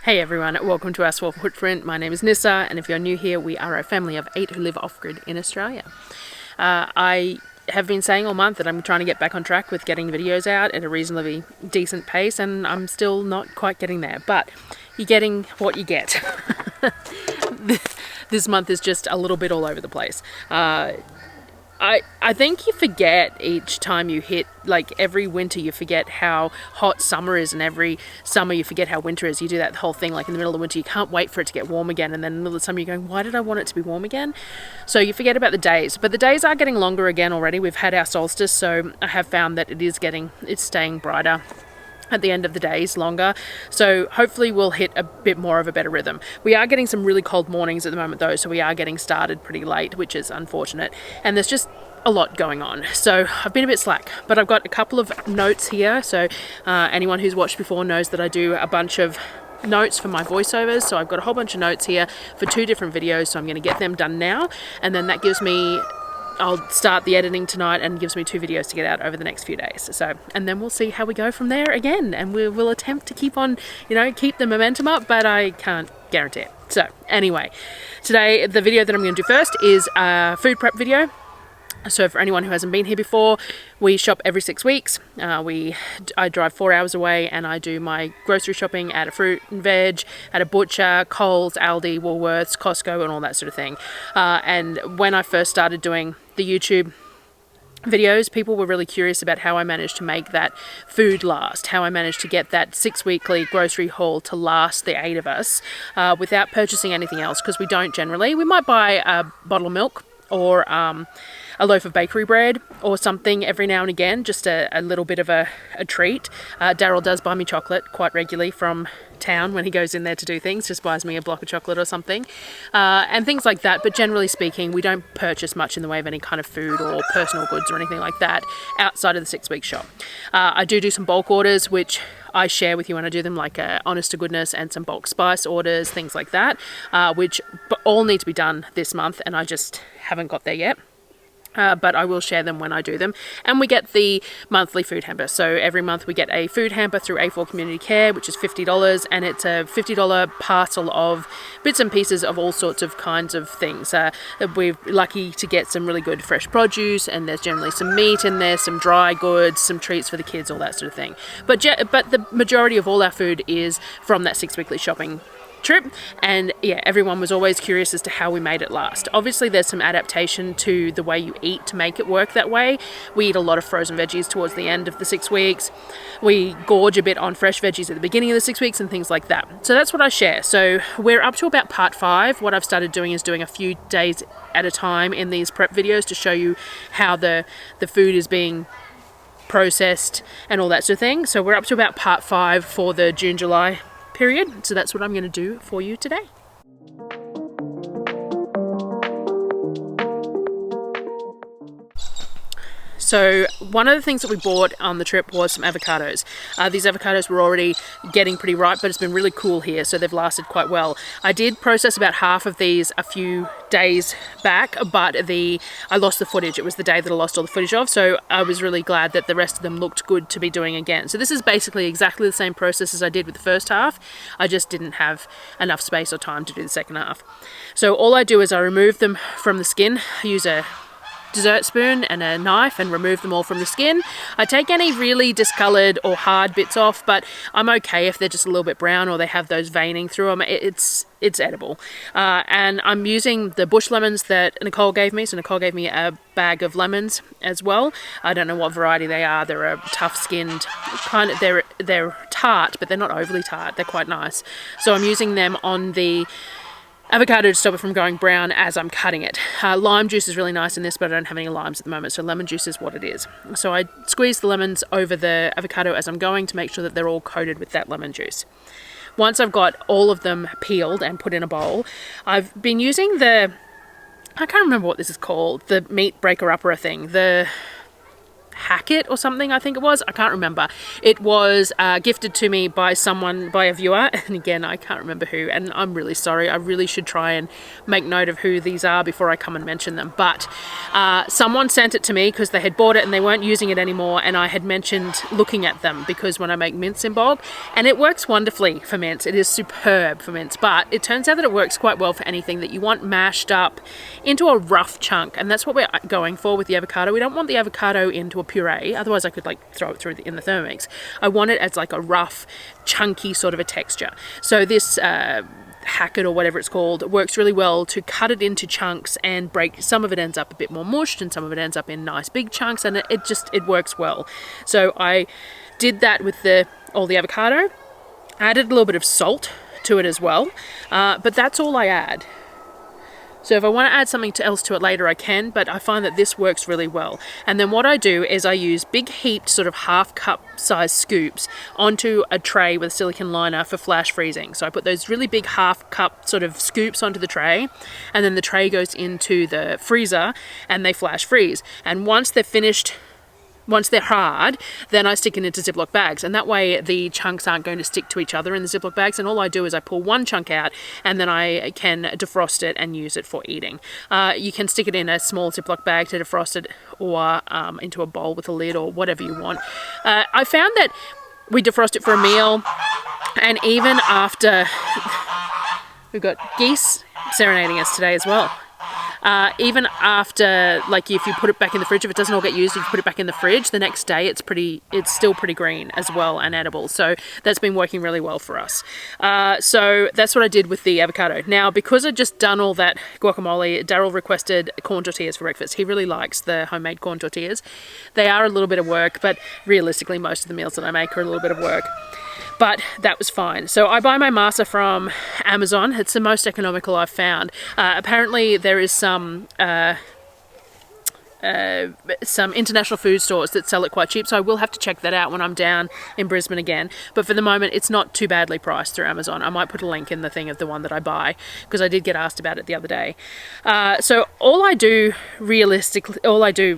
Hey everyone, welcome to our small footprint. My name is Nyssa, and if you're new here, we are a family of 8 who live off-grid in Australia. I have been saying all month that I'm trying to get back on track with getting videos out at a reasonably decent pace, and I'm still not quite getting there, but you're getting what you get. This month is just a little bit all over the place. I think you forget each time you hit, like every winter you forget how hot summer is, and every summer you forget how winter is. You do that whole thing, like in the middle of winter you can't wait for it to get warm again, and then in the middle of summer you're going, why did I want it to be warm again? So you forget about the days, but the days are getting longer again already. We've had our solstice, so I have found that it's staying brighter at the end of the days longer, so hopefully we'll hit a bit more of a better rhythm. We are getting some really cold mornings at the moment though, so we are getting started pretty late, which is unfortunate, and there's just a lot going on, so I've been a bit slack, but I've got a couple of notes here. So anyone who's watched before knows that I do a bunch of notes for my voiceovers, so I've got a whole bunch of notes here for 2 different videos, so I'm going to get them done now, and then that gives me, I'll start the editing tonight and gives me 2 videos to get out over the next few days. So, and then we'll see how we go from there again, and we'll attempt to keep on, keep the momentum up, but I can't guarantee it. So anyway, today the video that I'm going to do first is a food prep video. So for anyone who hasn't been here before, we shop every 6 weeks. I drive 4 hours away and I do my grocery shopping at a fruit and veg, at a butcher, Coles, Aldi, Woolworths, Costco, and all that sort of thing. And when I first started doing the YouTube videos, people were really curious about how I managed to make that food last, how I managed to get that 6-weekly grocery haul to last the 8 of us without purchasing anything else, because we don't generally. We might buy a bottle of milk or a loaf of bakery bread or something every now and again, just a little bit of a treat. Darryl does buy me chocolate quite regularly from town when he goes in there to do things, just buys me a block of chocolate or something, and things like that. But generally speaking, we don't purchase much in the way of any kind of food or personal goods or anything like that outside of the 6-week shop. I do some bulk orders, which I share with you when I do them, like honest to goodness, and some bulk spice orders, things like that, which all need to be done this month, and I just haven't got there yet. But I will share them when I do them. And we get the monthly food hamper. So every month we get a food hamper through A4 Community Care, which is $50, and it's a $50 parcel of bits and pieces of all sorts of kinds of things. We're lucky to get some really good fresh produce, and there's generally some meat in there, some dry goods, some treats for the kids, all that sort of thing. But the majority of all our food is from that 6-weekly shopping trip, and yeah, everyone was always curious as to how we made it last. Obviously there's some adaptation to the way you eat to make it work that way. We eat a lot of frozen veggies towards the end of the 6 weeks. We gorge a bit on fresh veggies at the beginning of the 6 weeks and things like that. So that's what I share. So we're up to about part 5. What I've started doing is doing a few days at a time in these prep videos to show you how the food is being processed and all that sort of thing. So we're up to about part 5 for the June-July period. So that's what I'm going to do for you today. So one of the things that we bought on the trip was some avocados. These avocados were already getting pretty ripe, but it's been really cool here, so they've lasted quite well. I did process about half of these a few days back, but I lost the footage. It was the day that I lost all the footage of, so I was really glad that the rest of them looked good to be doing again. So this is basically exactly the same process as I did with the first half. I just didn't have enough space or time to do the second half. So all I do is I remove them from the skin. I use a dessert spoon and a knife and remove them all from the skin. I take any really discolored or hard bits off, but I'm okay if they're just a little bit brown or they have those veining through them. It's edible. And I'm using the bush lemons that Nicole gave me. So Nicole gave me a bag of lemons as well. I don't know what variety they are. They're a tough skinned kind of, they're tart, but they're not overly tart. They're quite nice. So I'm using them on the avocado to stop it from going brown as I'm cutting it. Lime juice is really nice in this, but I don't have any limes at the moment, so lemon juice is what it is. So I squeeze the lemons over the avocado as I'm going to make sure that they're all coated with that lemon juice. Once I've got all of them peeled and put in a bowl, I've been using I can't remember what this is called, the meat breaker-upper thing, Hackett or something, I think it was. I can't remember. It was gifted to me by someone, by a viewer, and again, I can't remember who, and I'm really sorry. I really should try and make note of who these are before I come and mention them. But someone sent it to me because they had bought it and they weren't using it anymore, and I had mentioned looking at them because when I make mince in bulk, and it works wonderfully for mince. It is superb for mince, but it turns out that it works quite well for anything that you want mashed up into a rough chunk, and that's what we're going for with the avocado. We don't want the avocado into a puree, otherwise I could like throw it through in the Thermomix. I want it as like a rough, chunky sort of a texture. So this Hackett or whatever it's called works really well to cut it into chunks and break. Some of it ends up a bit more mushed and some of it ends up in nice big chunks, and it works well. So I did that with all the avocado. I added a little bit of salt to it as well, but that's all I add. So if I want to add something else to it later, I can, but I find that this works really well. And then what I do is I use big heaped sort of half cup size scoops onto a tray with a silicone liner for flash freezing. So I put those really big half cup sort of scoops onto the tray, and then the tray goes into the freezer and they flash freeze. And once they're hard, then I stick it into Ziploc bags, and that way the chunks aren't going to stick to each other in the Ziploc bags, and all I do is I pull one chunk out and then I can defrost it and use it for eating. You can stick it in a small Ziploc bag to defrost it, or into a bowl with a lid, or whatever you want. I found that we defrost it for a meal, and even after... We've got geese serenading us today as well. Even after, like, if you put it back in the fridge, if it doesn't all get used, if you put it back in the fridge, the next day it's still pretty green as well and edible. So that's been working really well for us. So that's what I did with the avocado. Now, because I'd just done all that guacamole, Darryl requested corn tortillas for breakfast. He really likes the homemade corn tortillas. They are a little bit of work, but realistically most of the meals that I make are a little bit of work. But that was fine. So I buy my masa from Amazon. It's the most economical I've found. Apparently there is some international food stores that sell it quite cheap, so I will have to check that out when I'm down in Brisbane again. But for the moment, it's not too badly priced through Amazon. I might put a link in the thing of the one that I buy, because I did get asked about it the other day. So all I do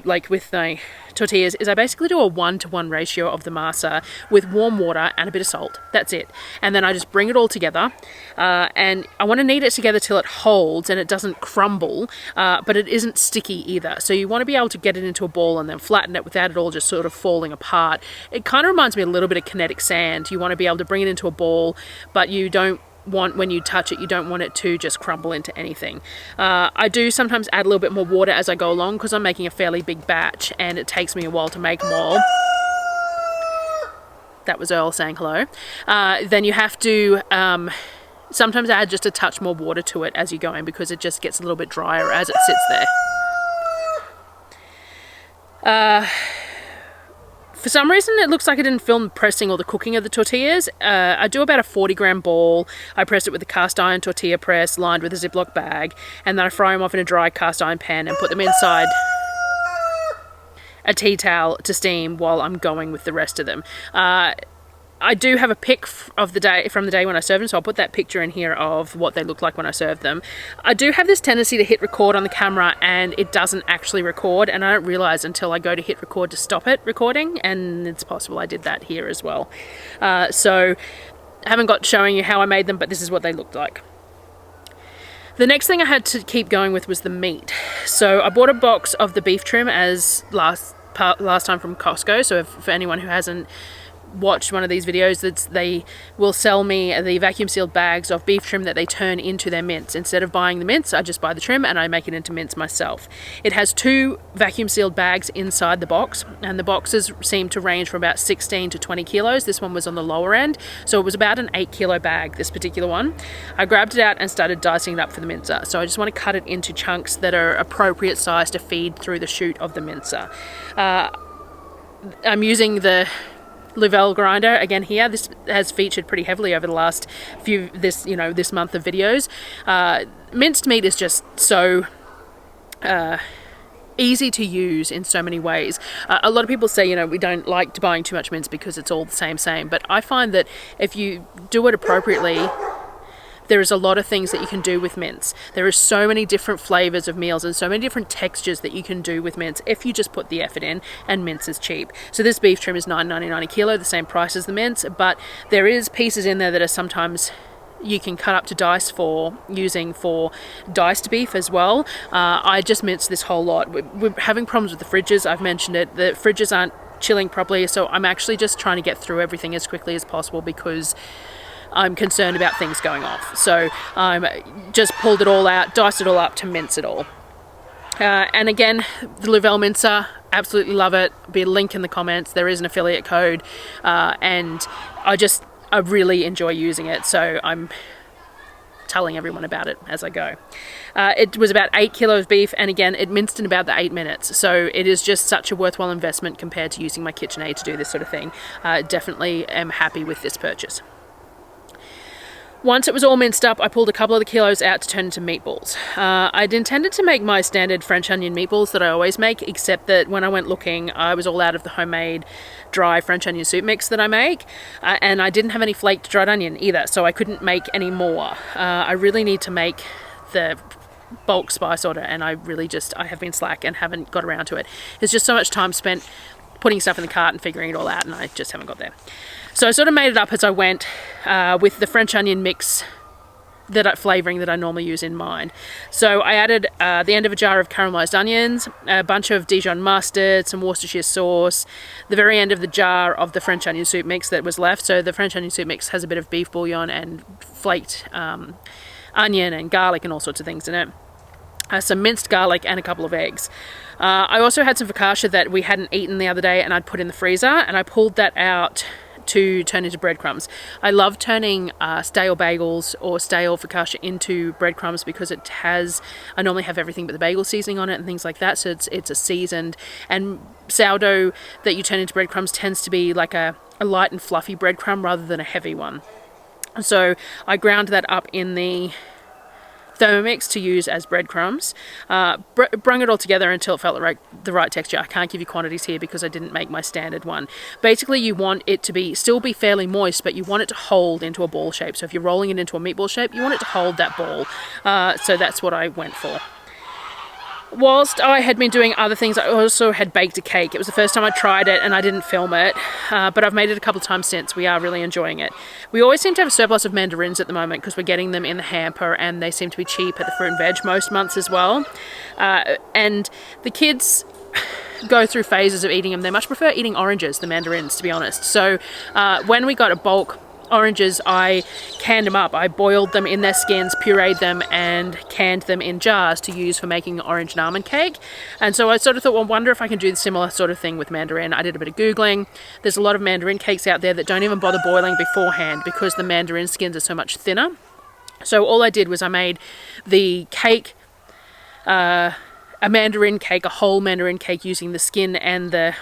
like with my tortillas is I basically do a 1-to-1 ratio of the masa with warm water and a bit of salt. That's it. And then I just bring it all together, and I want to knead it together till it holds and it doesn't crumble, but it isn't sticky either. So you want to be able to get it into a ball and then flatten it without it all just sort of falling apart. It kind of reminds me a little bit of kinetic sand. You want to be able to bring it into a ball, but you don't want, when you touch it, you don't want it to just crumble into anything. I do sometimes add a little bit more water as I go along, because I'm making a fairly big batch and it takes me a while to make them all. That was Earl saying hello. Then you have to sometimes add just a touch more water to it as you're going, because it just gets a little bit drier as it sits there. For some reason, it looks like I didn't film pressing or the cooking of the tortillas. I do about a 40-gram ball. I press it with a cast iron tortilla press lined with a Ziploc bag, and then I fry them off in a dry cast iron pan and put them inside a tea towel to steam while I'm going with the rest of them. I do have a pic of the day from the day when I served them, so I'll put that picture in here of what they look like when I served them. I do have this tendency to hit record on the camera and it doesn't actually record, and I don't realise until I go to hit record to stop it recording, and it's possible I did that here as well. So I haven't got showing you how I made them, but this is what they looked like. The next thing I had to keep going with was the meat. So I bought a box of the beef trim as last time from Costco, so for anyone who hasn't watched one of these videos, they will sell me the vacuum sealed bags of beef trim that they turn into their mince. Instead of buying the mince, I just buy the trim and I make it into mince myself. It has 2 vacuum sealed bags inside the box, and the boxes seem to range from about 16 to 20 kilos. This one was on the lower end, so it was about an 8-kilo bag, this particular one. I grabbed it out and started dicing it up for the mincer. So I just want to cut it into chunks that are appropriate size to feed through the chute of the mincer. I'm using the Luvele grinder again here. This has featured pretty heavily over the last this month of videos. Minced meat is just so easy to use in so many ways. A lot of people say, we don't like buying too much mince because it's all the same, but I find that if you do it appropriately, there is a lot of things that you can do with mince. There are so many different flavors of meals and so many different textures that you can do with mince if you just put the effort in, and mince is cheap. So this beef trim is $9.99 a kilo, the same price as the mince, but there is pieces in there that are sometimes you can cut up to dice for using for diced beef as well. I just minced this whole lot. We're having problems with the fridges. I've mentioned it. The fridges aren't chilling properly, so I'm actually just trying to get through everything as quickly as possible because I'm concerned about things going off. So I just pulled it all out, diced it all up to mince it all. And again, the Luvele mincer, absolutely love it. There'll be a link in the comments. There is an affiliate code, and I really enjoy using it, so I'm telling everyone about it as I go. It was about 8 kilos of beef, and again, it minced in about the 8 minutes, so it is just such a worthwhile investment compared to using my KitchenAid to do this sort of thing. Definitely am happy with this purchase. Once it was all minced up, I pulled a couple of the kilos out to turn into meatballs. I'd intended to make my standard French onion meatballs that I always make, except that when I went looking, I was all out of the homemade dry French onion soup mix that I make, and I didn't have any flaked dried onion either, so I couldn't make any more. I really need to make the bulk spice order, and I have been slack and haven't got around to it. There's just so much time spent putting stuff in the cart and figuring it all out, and I just haven't got there. So I sort of made it up as I went with the French onion mix flavouring that I normally use in mine. So I added the end of a jar of caramelised onions, a bunch of Dijon mustard, some Worcestershire sauce, the very end of the jar of the French onion soup mix that was left. So the French onion soup mix has a bit of beef bouillon and flaked onion and garlic and all sorts of things in it. Some minced garlic and a couple of eggs. I also had some focaccia that we hadn't eaten the other day and I'd put in the freezer, and I pulled that out to turn into breadcrumbs. I love turning stale bagels or stale focaccia into breadcrumbs because I normally have everything but the bagel seasoning on it and things like that, so it's a seasoned, and sourdough that you turn into breadcrumbs tends to be like a light and fluffy breadcrumb rather than a heavy one. So I ground that up in the Thermomix to use as breadcrumbs, brung it all together until it felt the right texture. I can't give you quantities here because I didn't make my standard one. Basically, you want it to still be fairly moist, but you want it to hold into a ball shape. So if you're rolling it into a meatball shape, you want it to hold that ball. So that's what I went for. Whilst I had been doing other things, I also had baked a cake. It was the first time I tried it and I didn't film it, but I've made it a couple of times since. We are really enjoying it. We always seem to have a surplus of mandarins at the moment because we're getting them in the hamper and they seem to be cheap at the fruit and veg most months as well. And the kids go through phases of eating them. They much prefer eating oranges than mandarins, to be honest. So when we got a bulk oranges, I canned them up. I boiled them in their skins, pureed them, and canned them in jars to use for making orange and almond cake. And so I sort of thought, well, I wonder if I can do the similar sort of thing with mandarin. I did a bit of Googling. There's a lot of mandarin cakes out there that don't even bother boiling beforehand because the mandarin skins are so much thinner. So all I did was I made the cake, a mandarin cake, a whole mandarin cake using the skin and the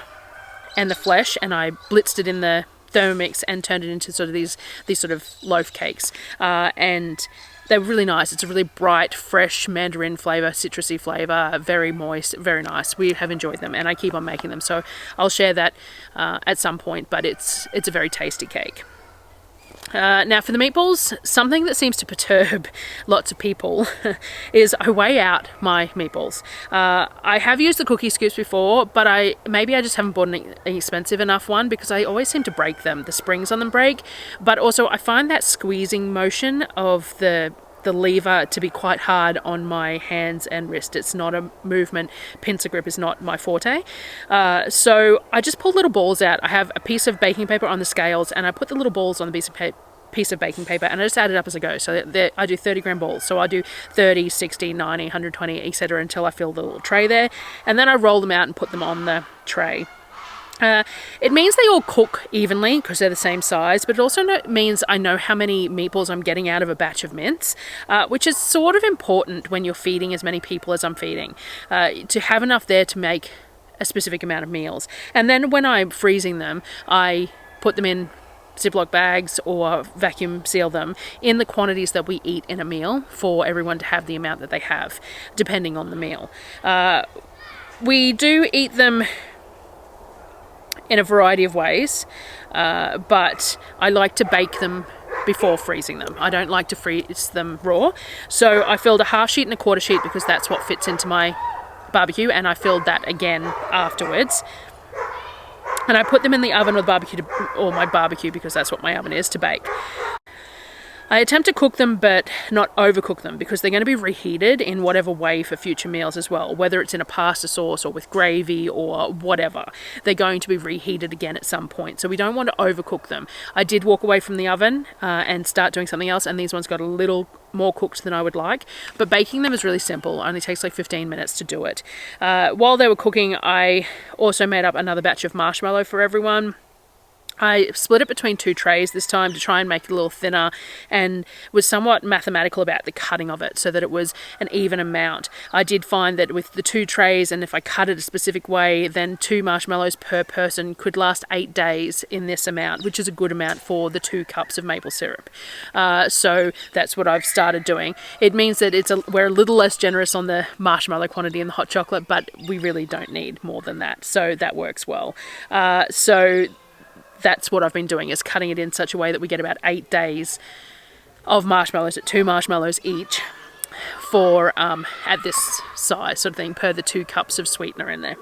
flesh, and I blitzed it in the Thermomix and turned it into sort of these sort of loaf cakes, and they're really nice. It's a really bright, fresh mandarin flavour, citrusy flavour, very moist, very nice. We have enjoyed them and I keep on making them, so I'll share that at some point, but it's a very tasty cake. Now for the meatballs, something that seems to perturb lots of people is I weigh out my meatballs. I have used the cookie scoops before, but maybe I just haven't bought an expensive enough one because I always seem to break them. The springs on them break, but also I find that squeezing motion of the lever to be quite hard on my hands and wrist. It's not a movement. Pincer grip is not my forte. So I just pull little balls out. I have a piece of baking paper on the scales and I put the little balls on the piece of baking paper and I just add it up as I go. So I do 30 gram balls. So I do 30, 60, 90, 120, etc. until I fill the little tray there. And then I roll them out and put them on the tray. It means they all cook evenly because they're the same size, but it also means I know how many meatballs I'm getting out of a batch of mince, which is sort of important when you're feeding as many people as I'm feeding, to have enough there to make a specific amount of meals. And then when I'm freezing them, I put them in Ziploc bags or vacuum seal them in the quantities that we eat in a meal for everyone to have the amount that they have, depending on the meal. We do eat them in a variety of ways, but I like to bake them before freezing them. I don't like to freeze them raw. So I filled a half sheet and a quarter sheet because that's what fits into my barbecue, and I filled that again afterwards. And I put them in the oven or the barbecue, or my barbecue, because that's what my oven is, to bake. I attempt to cook them but not overcook them, because they're going to be reheated in whatever way for future meals as well, whether it's in a pasta sauce or with gravy or whatever. They're going to be reheated again at some point, so we don't want to overcook them. I did walk away from the oven and start doing something else, and these ones got a little more cooked than I would like, but baking them is really simple. It only takes like 15 minutes to do it. While they were cooking, I also made up another batch of marshmallow for everyone. I split it between 2 trays this time to try and make it a little thinner, and was somewhat mathematical about the cutting of it so that it was an even amount. I did find that with the 2 trays, and if I cut it a specific way, then 2 marshmallows per person could last 8 days in this amount, which is a good amount for the 2 cups of maple syrup. So that's what I've started doing. It means that we're a little less generous on the marshmallow quantity in the hot chocolate, but we really don't need more than that. So that works well. So that's what I've been doing, is cutting it in such a way that we get about 8 days of marshmallows at 2 marshmallows each for at this size sort of thing, per the 2 cups of sweetener in there.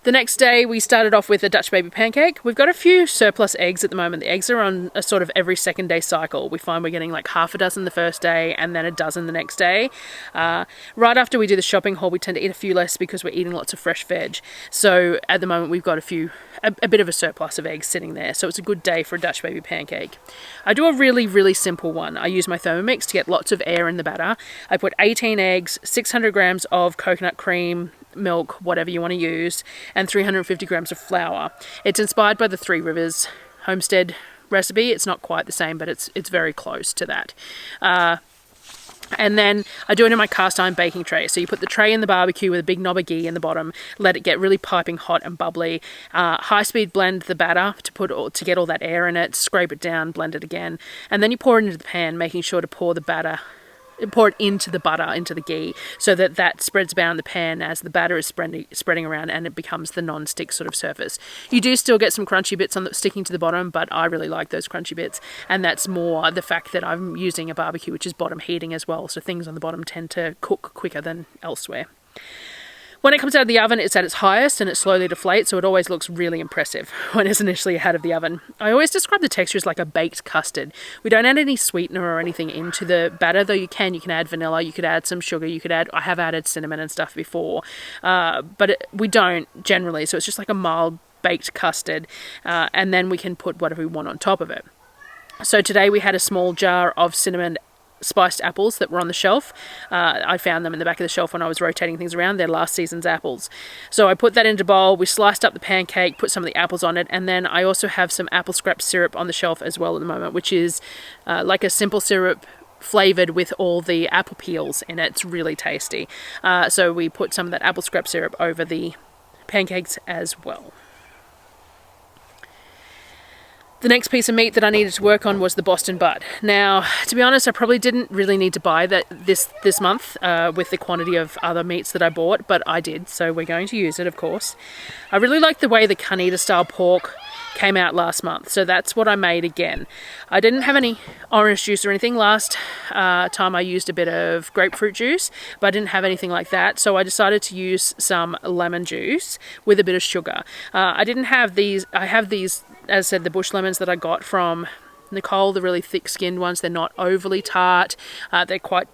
The next day we started off with a Dutch baby pancake. We've got a few surplus eggs at the moment. The eggs are on a sort of every second day cycle. We find we're getting like half a dozen the first day and then a dozen the next day. Right after we do the shopping haul, we tend to eat a few less because we're eating lots of fresh veg. So at the moment we've got a bit of a surplus of eggs sitting there. So it's a good day for a Dutch baby pancake. I do a really, really simple one. I use my Thermomix to get lots of air in the batter. I put 18 eggs, 600 grams of coconut cream, milk, whatever you want to use, and 350 grams of flour. It's inspired by the Three Rivers homestead recipe. It's not quite the same, but it's very close to that. And then I do it in my cast iron baking tray. So you put the tray in the barbecue with a big knob of ghee in the bottom, let it get really piping hot and bubbly. High speed blend the batter to get all that air in it, scrape it down, blend it again, and then you pour it into the pan, making sure to pour it into the butter, into the ghee, so that spreads around the pan as the batter is spreading around, and it becomes the non-stick sort of surface. You do still get some crunchy bits sticking to the bottom, but I really like those crunchy bits, and that's more the fact that I'm using a barbecue which is bottom heating as well, so things on the bottom tend to cook quicker than elsewhere. When it comes out of the oven, it's at its highest and it slowly deflates, so it always looks really impressive when it's initially out of the oven. I always describe the texture as like a baked custard. We don't add any sweetener or anything into the batter, though you can add vanilla, you could add some sugar, I have added cinnamon and stuff before, but we don't generally, so it's just like a mild baked custard, and then we can put whatever we want on top of it. So today we had a small jar of cinnamon spiced apples that were on the shelf. I found them in the back of the shelf when I was rotating things around. They're last season's apples. So I put that into a bowl, we sliced up the pancake, put some of the apples on it, and then I also have some apple scrap syrup on the shelf as well at the moment, which is like a simple syrup flavoured with all the apple peels in it. It's really tasty. So we put some of that apple scrap syrup over the pancakes as well. The next piece of meat that I needed to work on was the Boston butt. Now, to be honest, I probably didn't really need to buy that this month with the quantity of other meats that I bought, but I did, so we're going to use it, of course. I really like the way the carnita style pork came out last month, so that's what I made again. I didn't have any orange juice or anything. Last time I used a bit of grapefruit juice, but I didn't have anything like that, so I decided to use some lemon juice with a bit of sugar. I didn't have these, I have these, as I said, the bush lemons that I got from Nicole, the really thick-skinned ones. They're not overly tart, they're quite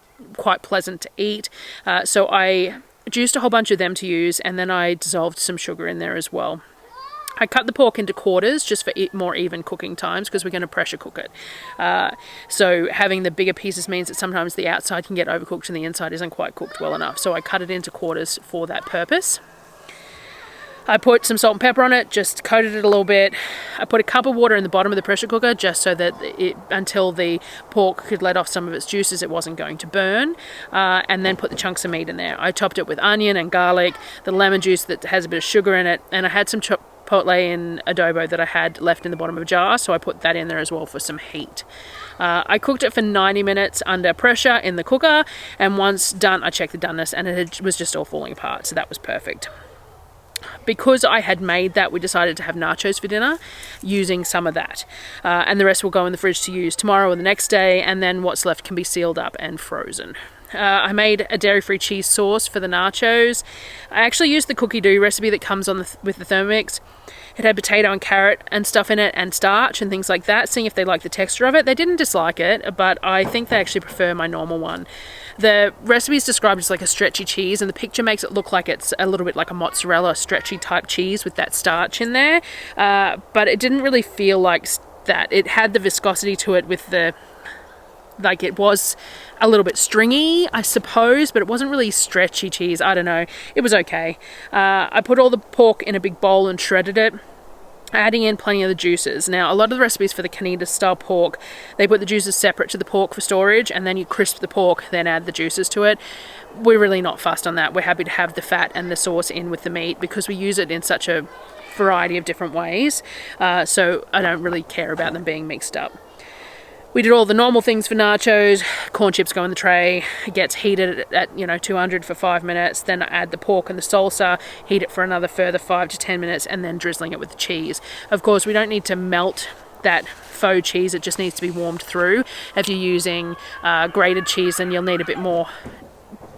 pleasant to eat, so I juiced a whole bunch of them to use, and then I dissolved some sugar in there as well. I cut the pork into quarters just for more even cooking times, because we're going to pressure cook it. So having the bigger pieces means that sometimes the outside can get overcooked and the inside isn't quite cooked well enough. So I cut it into quarters for that purpose. I put some salt and pepper on it, just coated it a little bit. I put a cup of water in the bottom of the pressure cooker just so that until the pork could let off some of its juices, it wasn't going to burn, and then put the chunks of meat in there. I topped it with onion and garlic, the lemon juice that has a bit of sugar in it, and I had some chipotle and adobo that I had left in the bottom of a jar, so I put that in there as well for some heat. I cooked it for 90 minutes under pressure in the cooker, and once done, I checked the doneness, and it was just all falling apart, so that was perfect. because I had made that, we decided to have nachos for dinner using some of that. And the rest will go in the fridge to use tomorrow or the next day, and then what's left can be sealed up and frozen. I made a dairy-free cheese sauce for the nachos. I actually used the cookie dough recipe that comes on with the Thermomix. It had potato and carrot and stuff in it, and starch and things like that, seeing if they like the texture of it. They didn't dislike it, but I think they actually prefer my normal one. The recipe is described as like a stretchy cheese, and the picture makes it look like it's a little bit like a mozzarella stretchy type cheese with that starch in there, but it didn't really feel like that. It had the viscosity to it with the, like, it was a little bit stringy, I suppose, but it wasn't really stretchy cheese. I don't know. It was okay. I put all the pork in a big bowl and shredded it, adding in plenty of the juices. Now, a lot of the recipes for the Canada style pork, they put the juices separate to the pork for storage, and then you crisp the pork, then add the juices to it. We're really not fussed on that. We're happy to have the fat and the sauce in with the meat because we use it in such a variety of different ways. So I don't really care about them being mixed up. We did all the normal things for nachos. Corn chips go in the tray. It gets heated at 200 for 5 minutes. Then I add the pork and the salsa, heat it for another further 5 to 10 minutes, and then drizzling it with the cheese. Of course, we don't need to melt that faux cheese. It just needs to be warmed through. If you're using grated cheese, then you'll need a bit more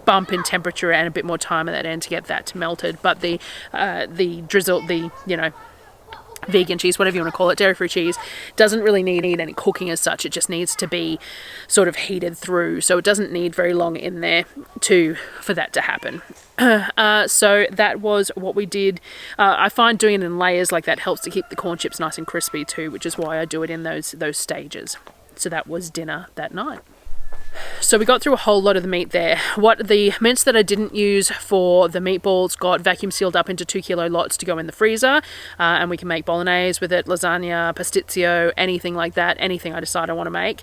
bump in temperature and a bit more time at that end to get that melted. But the drizzle, vegan cheese, whatever you want to call it, dairy-free cheese, doesn't really need any cooking as such. It just needs to be sort of heated through, so it doesn't need very long in there for that to happen. So that was what we did. I find doing it in layers like that helps to keep the corn chips nice and crispy too, which is why I do it in those stages. So that was dinner that night. So we got through a whole lot of the meat there. The mince that I didn't use for the meatballs got vacuum sealed up into 2 kilo lots to go in the freezer, and we can make bolognese with it, lasagna, pasticcio, anything like that, anything I decide I want to make.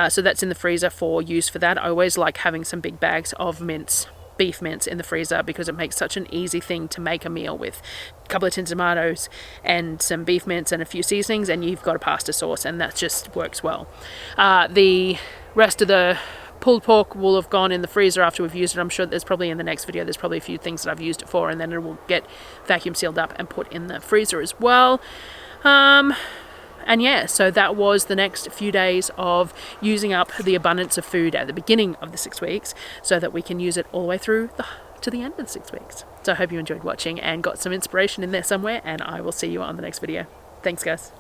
So that's in the freezer for use for that. I always like having some big bags of mince, beef mince, in the freezer because it makes such an easy thing to make a meal with. A couple of tins of tomatoes and some beef mince and a few seasonings, and you've got a pasta sauce, and that just works well. The rest of the pulled pork will have gone in the freezer after we've used it. I'm sure there's probably in the next video, there's probably a few things that I've used it for, and then it will get vacuum sealed up and put in the freezer as well. And yeah, so that was the next few days of using up the abundance of food at the beginning of the 6 weeks so that we can use it all the way through to the end of the 6 weeks. So I hope you enjoyed watching and got some inspiration in there somewhere, and I will see you on the next video. Thanks, guys.